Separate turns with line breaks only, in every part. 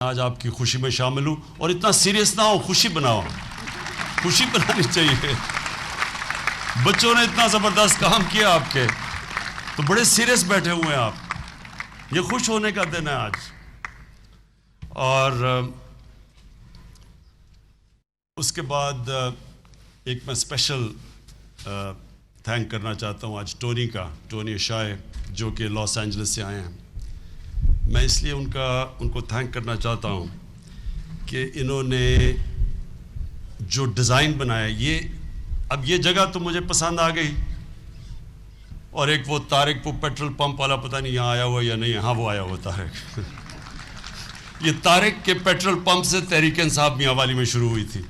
آج آپ کی خوشی میں شامل ہوں، اور اتنا سیریس نہ ہو، خوشی بناؤ، خوشی بنانی چاہیے۔ بچوں نے اتنا زبردست کام کیا آپ کے، تو بڑے سیریس بیٹھے ہوئے ہیں آپ، یہ خوش ہونے کا دن ہے آج۔ اور اس کے بعد ایک میں اسپیشل تھینک کرنا چاہتا ہوں آج ٹونی اشائے، جو کہ لاس اینجلس سے آئے ہیں۔ میں اس لیے ان کو تھینک کرنا چاہتا ہوں کہ انہوں نے جو ڈیزائن بنایا، اب یہ جگہ تو مجھے پسند آ گئی، اور ایک وہ طارق وہ پیٹرول پمپ والا پتہ نہیں یہاں آیا ہوا یا نہیں، ہاں وہ آیا ہوا طارق یہ طارق کے پیٹرول پمپ سے تحریک انصاف میاں والی میں شروع ہوئی تھی۔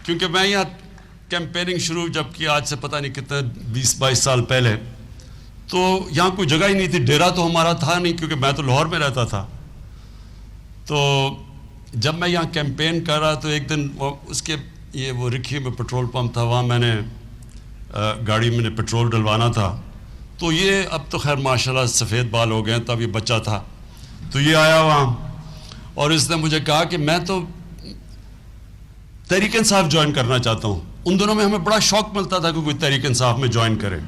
کیونکہ میں یہاں کیمپیننگ شروع جب کی، آج سے پتہ نہیں کتنے 20-22 سال پہلے، تو یہاں کوئی جگہ ہی نہیں تھی، ڈیرا تو ہمارا تھا نہیں، کیونکہ میں تو لاہور میں رہتا تھا۔ تو جب میں یہاں کیمپین کر رہا تو ایک دن اس کے وہ رکھی میں پیٹرول پمپ تھا، وہاں میں نے گاڑی میں نے پیٹرول ڈلوانا تھا، تو یہ اب تو خیر ماشاءاللہ سفید بال ہو گئے، تب یہ بچہ تھا، تو یہ آیا وہاں اور اس نے مجھے کہا کہ میں تو تحریک انصاف جوائن کرنا چاہتا ہوں۔ ان دنوں میں ہمیں بڑا شوق ملتا تھا کہ کوئی تحریک انصاف میں جوائن کرے،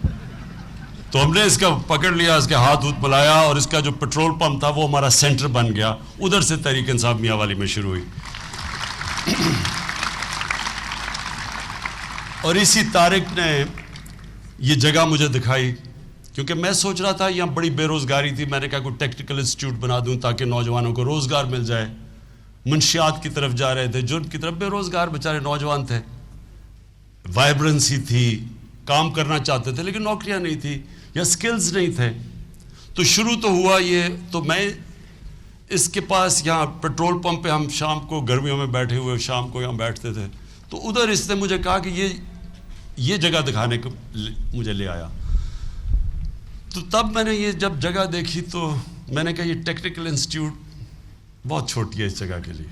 تو ہم نے اس کا پکڑ لیا، اس کے ہاتھ ملایا، اور اس کا جو پیٹرول پمپ تھا وہ ہمارا سینٹر بن گیا، ادھر سے تحریک انصاف میاں والی میں شروع ہوئی۔ اور اسی طارق نے یہ جگہ مجھے دکھائی، کیونکہ میں سوچ رہا تھا یہاں بڑی بے روزگاری تھی، میں نے کہا کوئی ٹیکنیکل انسٹیٹیوٹ بنا دوں تاکہ نوجوانوں کو روزگار مل جائے۔ منشیات کی طرف جا رہے تھے، جن کی طرف بے روزگار بیچارے نوجوان تھے، وائبرنسی تھی، کام کرنا چاہتے تھے لیکن نوکریاں نہیں تھی یا سکلز نہیں تھے۔ تو شروع تو ہوا یہ، تو میں اس کے پاس یہاں پیٹرول پمپ پہ ہم شام کو گرمیوں میں بیٹھے ہوئے شام کو یہاں بیٹھتے تھے، تو ادھر اس نے مجھے کہا کہ یہ جگہ دکھانے کو مجھے لے آیا۔ تو تب میں نے یہ جب جگہ دیکھی تو میں نے کہا یہ ٹیکنیکل انسٹیٹیوٹ بہت چھوٹی ہے اس جگہ کے لیے،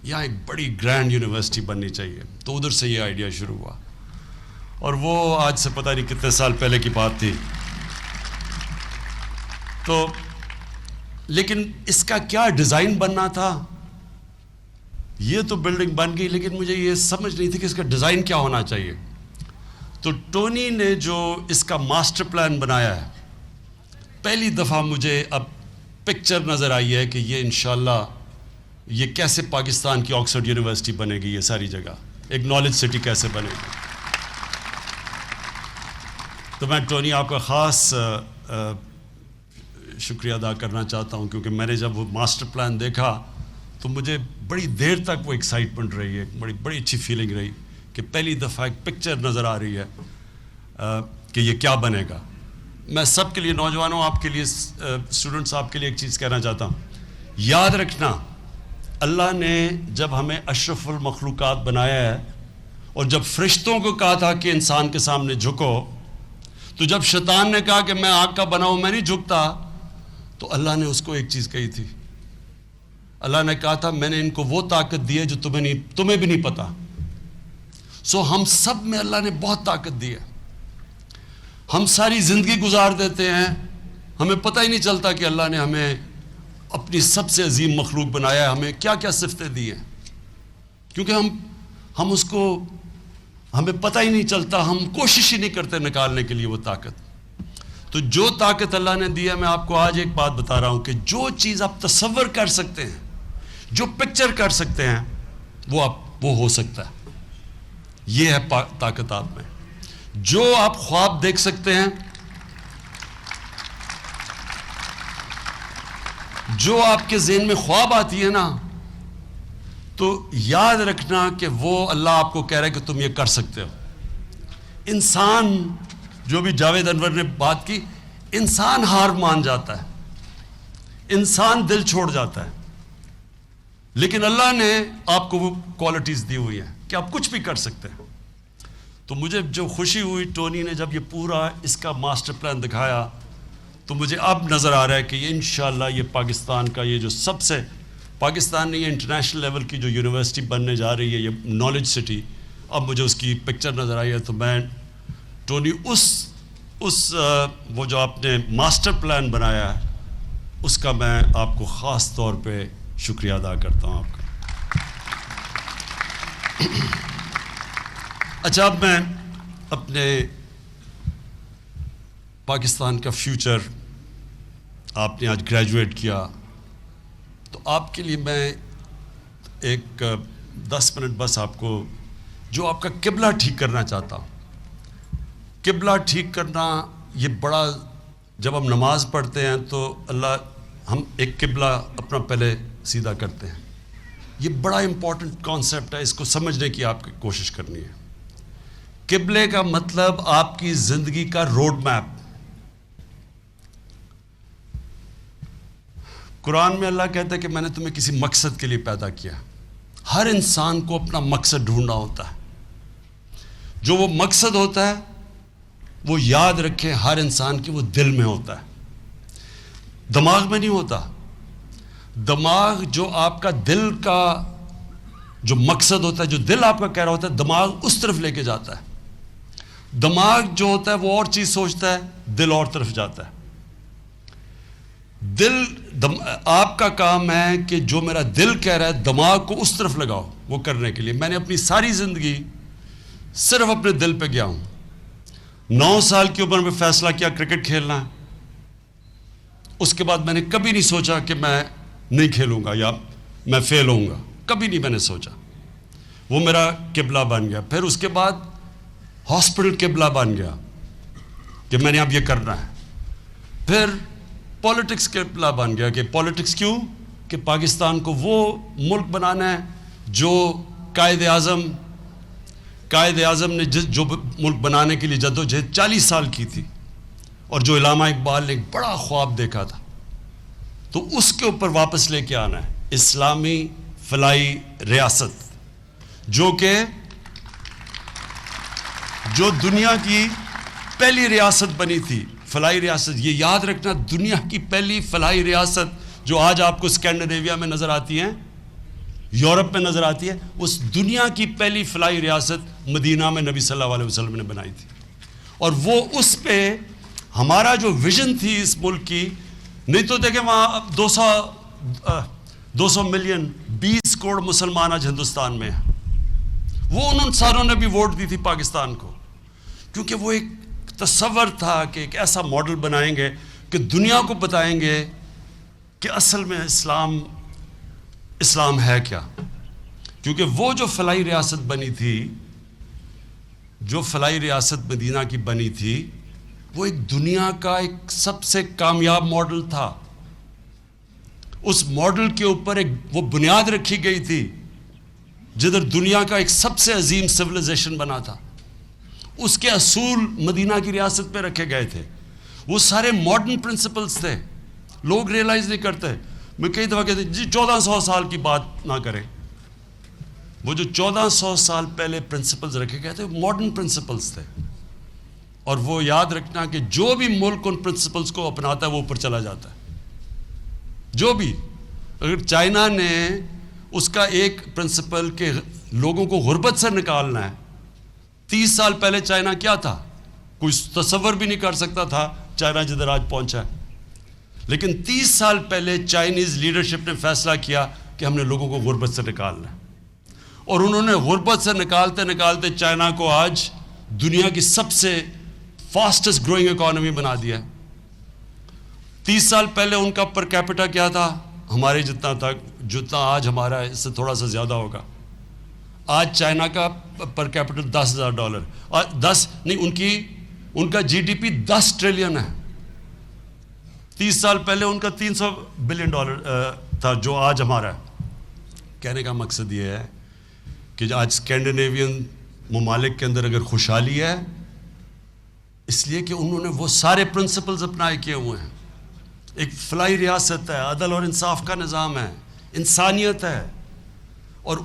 یہاں ایک بڑی گرینڈ یونیورسٹی بننی چاہیے۔ تو ادھر سے یہ آئیڈیا شروع ہوا، اور وہ آج سے پتہ نہیں کتنے سال پہلے کی بات تھی۔ تو لیکن اس کا کیا ڈیزائن بننا تھا، یہ تو بلڈنگ بن گئی، لیکن مجھے یہ سمجھ نہیں تھی کہ اس کا ڈیزائن کیا ہونا چاہیے۔ تو ٹونی نے جو اس کا ماسٹر پلان بنایا ہے، پہلی دفعہ مجھے اب پکچر نظر آئی ہے کہ یہ انشاءاللہ یہ کیسے پاکستان کی آکسفورڈ یونیورسٹی بنے گی، یہ ساری جگہ ایک نالج سٹی کیسے بنے گی۔ تو میں ٹونی آپ کا خاص شکریہ ادا کرنا چاہتا ہوں، کیونکہ میں نے جب وہ ماسٹر پلان دیکھا تو مجھے بڑی دیر تک وہ ایکسائٹمنٹ رہی ہے، بڑی اچھی فیلنگ رہی کہ پہلی دفعہ ایک پکچر نظر آ رہی ہے کہ یہ کیا بنے گا۔ میں سب کے لیے، نوجوانوں آپ کے لیے، اسٹوڈنٹس آپ کے لیے ایک چیز کہنا چاہتا ہوں، یاد رکھنا اللہ نے جب ہمیں اشرف المخلوقات بنایا ہے، اور جب فرشتوں کو کہا تھا کہ انسان کے سامنے جھکو، تو جب شیطان نے کہا کہ میں آگ کا بنا ہوں میں نہیں جھکتا، تو اللہ نے اس کو ایک چیز کہی تھی، اللہ نے کہا تھا میں نے ان کو وہ طاقت دی ہے جو تمہیں بھی نہیں پتا۔ سو ہم سب میں اللہ نے بہت طاقت دی ہے، ہم ساری زندگی گزار دیتے ہیں، ہمیں پتہ ہی نہیں چلتا کہ اللہ نے ہمیں اپنی سب سے عظیم مخلوق بنایا ہے، ہمیں کیا کیا صفتیں دی ہیں، کیونکہ ہم اس کو ہمیں پتہ ہی نہیں چلتا، ہم کوشش ہی نہیں کرتے نکالنے کے لیے وہ طاقت۔ تو جو طاقت اللہ نے دی ہے، میں آپ کو آج ایک بات بتا رہا ہوں کہ جو چیز آپ تصور کر سکتے ہیں، جو پکچر کر سکتے ہیں، وہ ہو سکتا ہے۔ یہ ہے طاقت آپ میں۔ جو آپ خواب دیکھ سکتے ہیں، جو آپ کے ذہن میں خواب آتی ہے نا، تو یاد رکھنا کہ وہ اللہ آپ کو کہہ رہا ہے کہ تم یہ کر سکتے ہو۔ انسان، جو بھی جاوید انور نے بات کی، انسان ہار مان جاتا ہے، انسان دل چھوڑ جاتا ہے، لیکن اللہ نے آپ کو وہ کوالٹیز دی ہوئی ہیں کہ آپ کچھ بھی کر سکتے ہیں۔ تو مجھے جو خوشی ہوئی ٹونی نے جب یہ پورا اس کا ماسٹر پلان دکھایا، تو مجھے اب نظر آ رہا ہے کہ یہ انشاءاللہ یہ پاکستان کا یہ جو سب سے، پاکستان نے یہ انٹرنیشنل لیول کی جو یونیورسٹی بننے جا رہی ہے، یہ نالج سٹی، اب مجھے اس کی پکچر نظر آئی ہے، تو میں ٹونی اس وہ جو آپ نے ماسٹر پلان بنایا ہے اس کا میں آپ کو خاص طور پہ شکریہ ادا کرتا ہوں آپ کا. اچھا، اب میں اپنے پاکستان کا فیوچر، آپ نے آج گریجویٹ کیا تو آپ کے لیے میں ایک 10 منٹ بس آپ کو جو آپ کا قبلہ ٹھیک کرنا چاہتا ہوں. قبلہ ٹھیک کرنا یہ بڑا، جب ہم نماز پڑھتے ہیں تو ہم ایک قبلہ اپنا پہلے سیدھا کرتے ہیں. یہ بڑا امپورٹنٹ کانسیپٹ ہے، اس کو سمجھنے کی آپ کی کوشش کرنی ہے. قبلے کا مطلب آپ کی زندگی کا روڈ میپ. قرآن میں اللہ کہتا ہے کہ میں نے تمہیں کسی مقصد کے لیے پیدا کیا. ہر انسان کو اپنا مقصد ڈھونڈنا ہوتا ہے. جو وہ مقصد ہوتا ہے وہ یاد رکھیں ہر انسان کے وہ دل میں ہوتا ہے، دماغ میں نہیں ہوتا. دماغ جو آپ کا دل کا جو مقصد ہوتا ہے، جو دل آپ کا کہہ رہا ہوتا ہے، دماغ اس طرف لے کے جاتا ہے. دماغ جو ہوتا ہے وہ اور چیز سوچتا ہے، دل اور طرف جاتا ہے. آپ کا کام ہے کہ جو میرا دل کہہ رہا ہے دماغ کو اس طرف لگاؤ وہ کرنے کے لیے. میں نے اپنی ساری زندگی صرف اپنے دل پہ گیا ہوں. 9 سال کی عمر میں فیصلہ کیا کرکٹ کھیلنا ہے. اس کے بعد میں نے کبھی نہیں سوچا کہ میں نہیں کھیلوں گا یا میں فیل ہوں گا. کبھی نہیں میں نے سوچا. وہ میرا قبلہ بن گیا. پھر اس کے بعد ہاسپٹل قبلہ بن گیا کہ میں نے اب یہ کرنا ہے. پھر پالیٹکس قبلہ بن گیا کہ پالیٹکس کیوں؟ کہ پاکستان کو وہ ملک بنانا ہے جو قائد اعظم نے جو ملک بنانے کے لیے جدوجہد 40 سال کی تھی، اور جو علامہ اقبال نے ایک بڑا خواب دیکھا تھا، تو اس کے اوپر واپس لے کے آنا ہے. اسلامی فلاحی ریاست جو دنیا کی پہلی ریاست بنی تھی. فلاحی ریاست، یہ یاد رکھنا، دنیا کی پہلی فلاحی ریاست جو آج آپ کو اسکینڈینیویا میں نظر آتی ہیں، یورپ میں نظر آتی ہے، اس دنیا کی پہلی فلاحی ریاست مدینہ میں نبی صلی اللہ علیہ وسلم نے بنائی تھی. اور وہ اس پہ ہمارا جو ویژن تھی اس ملک کی، نہیں تو دیکھیں وہاں 200 ملین 20 کروڑ مسلمان آج ہندوستان میں ہیں. وہ ان ساروں نے بھی ووٹ دی تھی پاکستان کو، کیونکہ وہ ایک تصور تھا کہ ایک ایسا ماڈل بنائیں گے کہ دنیا کو بتائیں گے کہ اصل میں اسلام ہے کیا. کیونکہ وہ جو فلاحی ریاست بنی تھی، جو فلاحی ریاست مدینہ کی بنی تھی، وہ ایک دنیا کا ایک سب سے کامیاب ماڈل تھا. اس ماڈل کے اوپر ایک وہ بنیاد رکھی گئی تھی جدھر دنیا کا ایک سب سے عظیم سویلائزیشن بنا تھا. اس کے اصول مدینہ کی ریاست پہ رکھے گئے تھے. وہ سارے ماڈرن پرنسپلز تھے. لوگ ریئلائز نہیں کرتے. میں کئی دفعہ کہتے جی 1400 سال کی بات نہ کریں. وہ جو 1400 سال پہلے پرنسپلز رکھے گئے تھے ماڈرن پرنسپلز تھے. اور وہ یاد رکھنا کہ جو بھی ملک ان پرنسپلز کو اپناتا ہے وہ اوپر چلا جاتا ہے. جو بھی، اگر چائنا نے اس کا ایک پرنسپل کہ لوگوں کو غربت سے نکالنا ہے، 30 سال پہلے چائنا کیا تھا؟ کوئی تصور بھی نہیں کر سکتا تھا چائنا جدھر آج پہنچا ہے. لیکن 30 سال پہلے چائنیز لیڈرشپ نے فیصلہ کیا کہ ہم نے لوگوں کو غربت سے نکالنا ہے. اور انہوں نے غربت سے نکالتے نکالتے چائنا کو آج دنیا کی سب سے فاسٹسٹ گروئنگ اکانومی بنا دیا. 30 سال پہلے ان کا پر کیپٹا کیا تھا؟ ہمارے جتنا تھا، جتنا آج ہمارا ہے اس سے تھوڑا سا زیادہ ہوگا. آج چائنا کا پر کیپٹل $10,000، اور 10 نہیں، ان کا جی ڈی پی 10 ٹریلین ہے. 30 سال پہلے ان کا $300 بلین تھا جو آج ہمارا ہے. کہنے کا مقصد یہ ہے کہ آج اسکینڈینیوین ممالک کے اندر اگر خوشحالی ہے، اس لیے کہ انہوں نے وہ سارے پرنسپلز اپنائے کیے ہوئے ہیں. ایک فلاحی ریاست ہے، عدل اور انصاف کا نظام ہے، انسانیت ہے. اور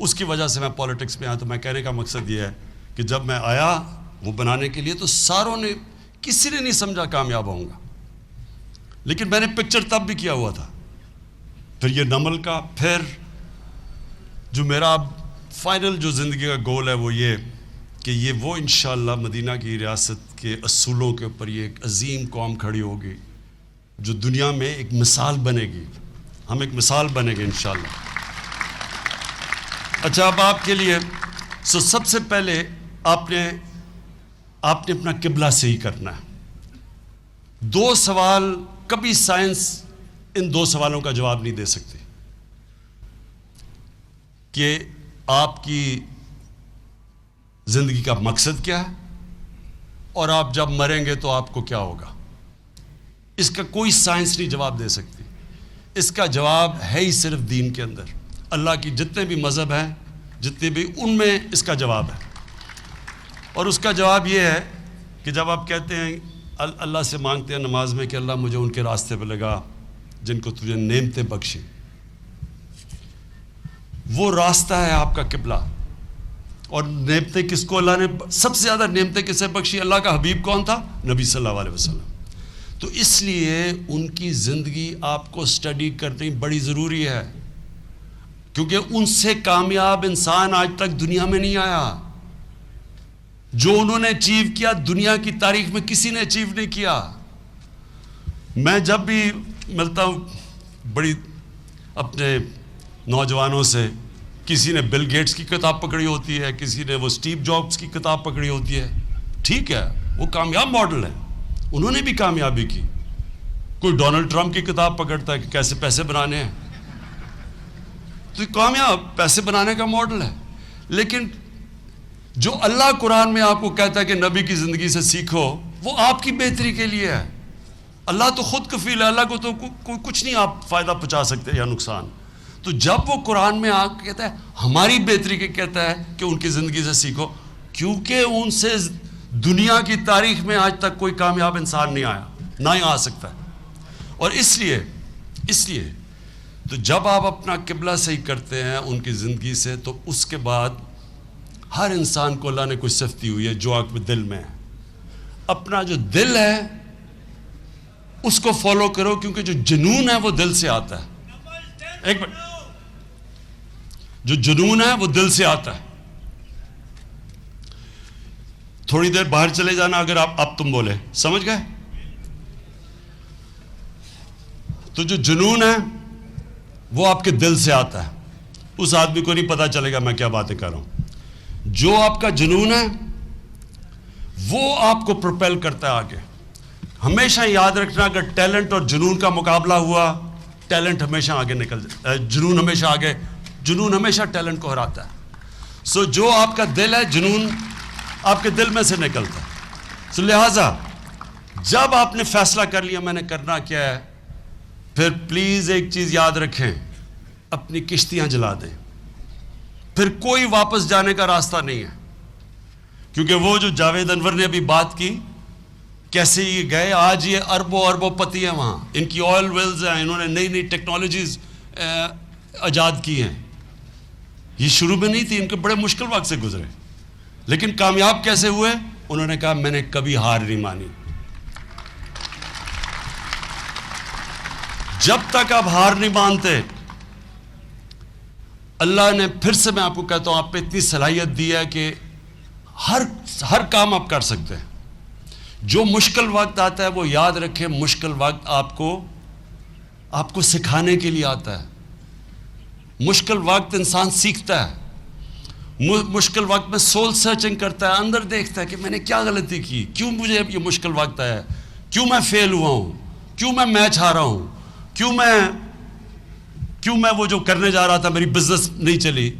اس کی وجہ سے میں پالیٹکس میں آیا. تو میں کہنے کا مقصد یہ ہے کہ جب میں آیا وہ بنانے کے لیے تو کسی نے نہیں سمجھا کامیاب ہوں گا. لیکن میں نے پکچر تب بھی کیا ہوا تھا. پھر یہ نمل کا، پھر جو میرا فائنل جو زندگی کا گول ہے وہ یہ کہ یہ وہ انشاءاللہ مدینہ کی ریاست کے اصولوں کے اوپر یہ ایک عظیم قوم کھڑی ہوگی جو دنیا میں ایک مثال بنے گی. ہم ایک مثال بنے گے انشاءاللہ. اچھا، اب آپ کے لیے سب سے پہلے آپ نے اپنا قبلہ صحیح کرنا ہے. 2 سوال کبھی سائنس ان 2 سوالوں کا جواب نہیں دے سکتی کہ آپ کی زندگی کا مقصد کیا ہے اور آپ جب مریں گے تو آپ کو کیا ہوگا. اس کا کوئی سائنس نہیں جواب دے سکتی. اس کا جواب ہے ہی صرف دین کے اندر. اللہ کی جتنے بھی مذہب ہیں، جتنے بھی، ان میں اس کا جواب ہے. اور اس کا جواب یہ ہے کہ جب آپ کہتے ہیں، اللہ سے مانگتے ہیں نماز میں کہ اللہ مجھے ان کے راستے پہ لگا جن کو تجھے نعمتیں بخشیں، وہ راستہ ہے آپ کا قبلہ. اور نعمتیں کس کو اللہ نے سب سے زیادہ نعمتیں کسے بخشی؟ اللہ کا حبیب کون تھا؟ نبی صلی اللہ علیہ وسلم. تو اس لیے ان کی زندگی آپ کو اسٹڈی کرنی بڑی ضروری ہے، کیونکہ ان سے کامیاب انسان آج تک دنیا میں نہیں آیا. جو انہوں نے اچیو کیا دنیا کی تاریخ میں کسی نے اچیو نہیں کیا. میں جب بھی ملتا ہوں بڑی اپنے نوجوانوں سے، کسی نے بل گیٹس کی کتاب پکڑی ہوتی ہے، کسی نے وہ سٹیو جابس کی کتاب پکڑی ہوتی ہے. ٹھیک ہے، وہ کامیاب ماڈل ہے، انہوں نے بھی کامیابی کی. کوئی ڈونلڈ ٹرمپ کی کتاب پکڑتا ہے کہ کیسے پیسے بنانے ہیں، تو یہ کامیاب پیسے بنانے کا ماڈل ہے. لیکن جو اللہ قرآن میں آپ کو کہتا ہے کہ نبی کی زندگی سے سیکھو، وہ آپ کی بہتری کے لیے ہے. اللہ تو خود کفیل ہے، اللہ کو تو کچھ نہیں آپ فائدہ پہنچا سکتے یا نقصان. تو جب وہ قرآن میں آ کے کہتا ہے ہماری بہتری کے، کہتا ہے کہ ان کی زندگی سے سیکھو، کیونکہ ان سے دنیا کی تاریخ میں آج تک کوئی کامیاب انسان نہیں آیا، نہ ہی آ سکتا ہے. اور اس لیے تو جب آپ اپنا قبلہ صحیح کرتے ہیں ان کی زندگی سے، تو اس کے بعد ہر انسان کو اللہ نے کچھ صفت دی ہوئی ہے جو آپ کے دل میں ہے. اپنا جو دل ہے اس کو فالو کرو، کیونکہ جو جنون ہے وہ دل سے آتا ہے. ایک منٹ، جو جنون ہے وہ دل سے آتا ہے. تھوڑی دیر باہر چلے جانا، اگر آپ تم بولے، سمجھ گئے؟ تو جو جنون ہے وہ آپ کے دل سے آتا ہے. اس آدمی کو نہیں پتا چلے گا میں کیا باتیں کر رہا ہوں. جو آپ کا جنون ہے وہ آپ کو پروپیل کرتا ہے آگے. ہمیشہ یاد رکھنا، اگر ٹیلنٹ اور جنون کا مقابلہ ہوا، ٹیلنٹ ہمیشہ آگے نکل جائے، جنون ہمیشہ آگے، جنون ہمیشہ ٹیلنٹ کو ہراتا ہے. سو جو آپ کا دل ہے، جنون آپ کے دل میں سے نکلتا ہے. سو لہٰذا جب آپ نے فیصلہ کر لیا میں نے کرنا کیا ہے، پھر پلیز ایک چیز یاد رکھیں، اپنی کشتیاں جلا دیں. پھر کوئی واپس جانے کا راستہ نہیں ہے. کیونکہ وہ جو جاوید انور نے ابھی بات کی، کیسے یہ گئے، آج یہ اربوں پتی ہیں وہاں، ان کی آئل ویلز ہیں، انہوں نے نئی ٹیکنالوجیز ایجاد کی ہیں. یہ شروع میں نہیں تھی، ان کے بڑے مشکل وقت سے گزرے، لیکن کامیاب کیسے ہوئے؟ انہوں نے کہا میں نے کبھی ہار نہیں مانی. جب تک آپ ہار نہیں مانتے، اللہ نے پھر سے، میں آپ کو کہتا ہوں، آپ پہ اتنی صلاحیت دی ہے کہ ہر کام آپ کر سکتے ہیں. جو مشکل وقت آتا ہے وہ یاد رکھیں، مشکل وقت آپ کو سکھانے کے لیے آتا ہے. مشکل وقت انسان سیکھتا ہے. مشکل وقت میں سول سرچنگ کرتا ہے، اندر دیکھتا ہے کہ میں نے کیا غلطی کی، کیوں مجھے یہ مشکل وقت آیا، کیوں میں فیل ہوا ہوں، کیوں میں میچ ہارا ہوں، کیوں میں وہ جو کرنے جا رہا تھا میری بزنس نہیں چلی.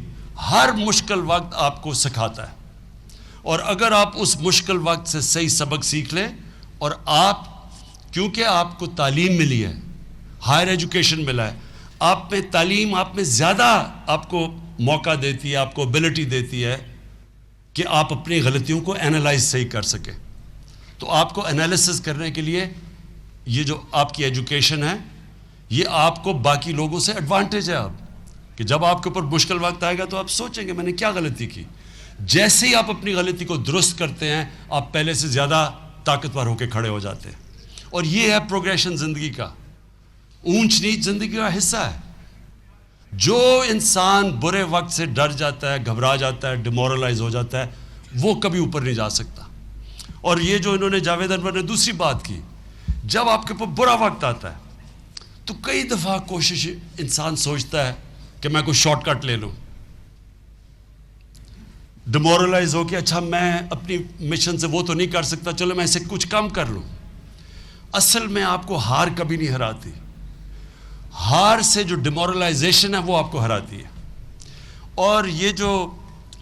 ہر مشکل وقت آپ کو سکھاتا ہے. اور اگر آپ اس مشکل وقت سے صحیح سبق سیکھ لیں، اور کیونکہ آپ کو تعلیم ملی ہے، ہائر ایجوکیشن ملا ہے، آپ میں تعلیم آپ میں زیادہ آپ کو موقع دیتی ہے، آپ کو ابیلٹی دیتی ہے کہ آپ اپنی غلطیوں کو اینالائز صحیح کر سکیں. تو آپ کو انالیسس کرنے کے لیے یہ جو آپ کی ایجوکیشن ہے، یہ آپ کو باقی لوگوں سے ایڈوانٹیج ہے اب، کہ جب آپ کے اوپر مشکل وقت آئے گا تو آپ سوچیں گے میں نے کیا غلطی کی. جیسے ہی آپ اپنی غلطی کو درست کرتے ہیں، آپ پہلے سے زیادہ طاقتور ہو کے کھڑے ہو جاتے ہیں. اور یہ ہے پروگریشن زندگی کا. اونچ نیچ زندگی کا حصہ ہے. جو انسان برے وقت سے ڈر جاتا ہے، گھبرا جاتا ہے، ڈیمورلائز ہو جاتا ہے، وہ کبھی اوپر نہیں جا سکتا. اور یہ جو انہوں نے جاوید انور نے دوسری بات کی، جب آپ کے اوپر برا وقت آتا ہے تو کئی دفعہ کوشش انسان سوچتا ہے کہ میں کوئی شارٹ کٹ لے لوں، ڈیمورلائز ہو کہ اچھا میں اپنی مشن سے وہ تو نہیں کر سکتا، چلو میں اسے کچھ کم کر لوں۔ اصل میں آپ کو ہار کبھی نہیں ہراتی، ہار سے جو ڈیمورلائزیشن ہے وہ آپ کو ہراتی ہے۔ اور یہ جو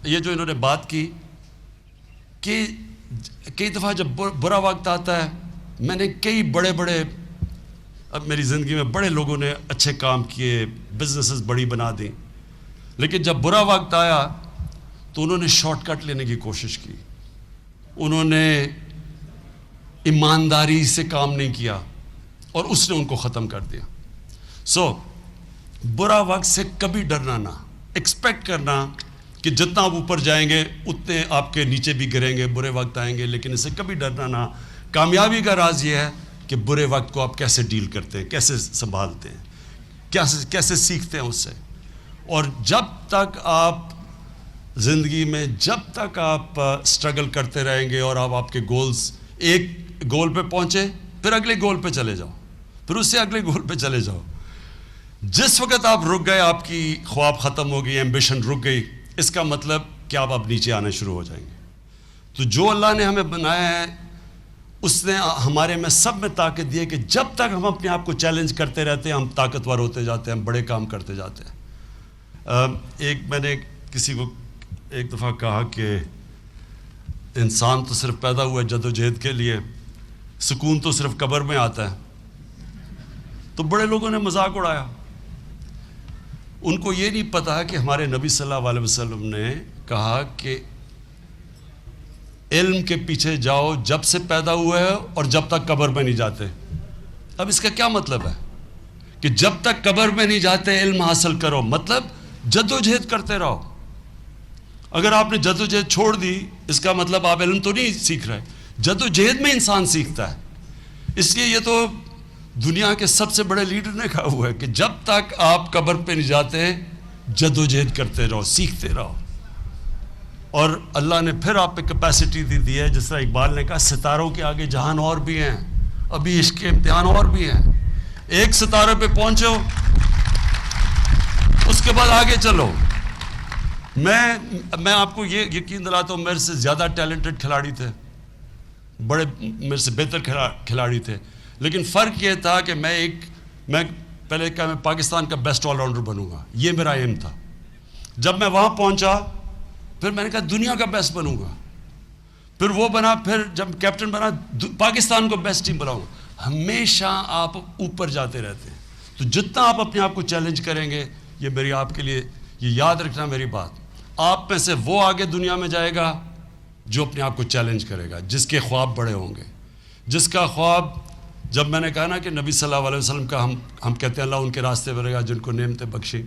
انہوں نے بات کی کہ کئی دفعہ جب برا وقت آتا ہے، میں نے کئی بڑے اب میری زندگی میں بڑے لوگوں نے اچھے کام کیے، بزنسز بڑی بنا دیں، لیکن جب برا وقت آیا تو انہوں نے شارٹ کٹ لینے کی کوشش کی، انہوں نے ایمانداری سے کام نہیں کیا اور اس نے ان کو ختم کر دیا۔ برا وقت سے کبھی ڈرنا نہ، ایکسپیکٹ کرنا کہ جتنا آپ اوپر جائیں گے اتنے آپ کے نیچے بھی گریں گے، برے وقت آئیں گے، لیکن اس سے کبھی ڈرنا نہ۔ کامیابی کا راز یہ ہے کہ برے وقت کو آپ کیسے ڈیل کرتے ہیں، کیسے سنبھالتے ہیں، کیسے سیکھتے ہیں اس سے۔ اور جب تک آپ زندگی میں جب تک آپ سٹرگل کرتے رہیں گے اور آپ کے گولز، ایک گول پہ پہنچے پھر اگلے گول پہ چلے جاؤ، پھر اس سے اگلے گول پہ چلے جاؤ۔ جس وقت آپ رک گئے، آپ کی خواب ختم ہو گئی، ایمبیشن رک گئی، اس کا مطلب کہ آپ اب نیچے آنے شروع ہو جائیں گے۔ تو جو اللہ نے ہمیں بنایا ہے اس نے ہمارے میں سب میں طاقت دی ہے کہ جب تک ہم اپنے آپ کو چیلنج کرتے رہتے ہیں ہم طاقتور ہوتے جاتے ہیں، ہم بڑے کام کرتے جاتے ہیں۔ میں نے کسی کو ایک دفعہ کہا کہ انسان تو صرف پیدا ہوا ہے جد و جہد کے لیے، سکون تو صرف قبر میں آتا ہے۔ تو بڑے لوگوں نے مذاق اڑایا، ان کو یہ نہیں پتا کہ ہمارے نبی صلی اللہ علیہ وسلم نے کہا کہ علم کے پیچھے جاؤ جب سے پیدا ہوئے ہو اور جب تک قبر میں نہیں جاتے۔ اب اس کا کیا مطلب ہے کہ جب تک قبر میں نہیں جاتے علم حاصل کرو، مطلب جد و جہد کرتے رہو۔ اگر آپ نے جد و جہد چھوڑ دی اس کا مطلب آپ علم تو نہیں سیکھ رہے، جد و جہد میں انسان سیکھتا ہے۔ اس لیے یہ تو دنیا کے سب سے بڑے لیڈر نے کہا ہوا ہے کہ جب تک آپ قبر پہ نہیں جاتے جد و جہد کرتے رہو، سیکھتے رہو۔ اور اللہ نے پھر آپ پہ کیپیسٹی دی ہے، جس طرح اقبال نے کہا ستاروں کے آگے جہان اور بھی ہیں، ابھی عشق کے امتحان اور بھی ہیں۔ ایک ستارے پہ پہنچو اس کے بعد آگے چلو۔ میں آپ کو یہ یقین دلاتا ہوں، میرے سے زیادہ ٹیلنٹڈ کھلاڑی تھے، بڑے میرے سے بہتر کھلاڑی تھے، لیکن فرق یہ تھا کہ میں پہلے کہا میں پاکستان کا بیسٹ آل راؤنڈر بنوں گا، یہ میرا ایم تھا۔ جب میں وہاں پہنچا پھر میں نے کہا دنیا کا بیسٹ بنوں گا، پھر وہ بنا، پھر جب کیپٹن بنا پاکستان کو بیسٹ ٹیم بناؤں گا۔ ہمیشہ آپ اوپر جاتے رہتے ہیں، تو جتنا آپ اپنے آپ کو چیلنج کریں گے، یہ میری آپ کے لیے یہ یاد رکھنا میری بات، آپ میں سے وہ آگے دنیا میں جائے گا جو اپنے آپ کو چیلنج کرے گا، جس کے خواب بڑے ہوں گے، جس کا خواب، جب میں نے کہا نا کہ نبی صلی اللہ علیہ وسلم کا ہم کہتے ہیں اللہ ان کے راستے بڑھے گا جن کو نعمتیں بخشیں،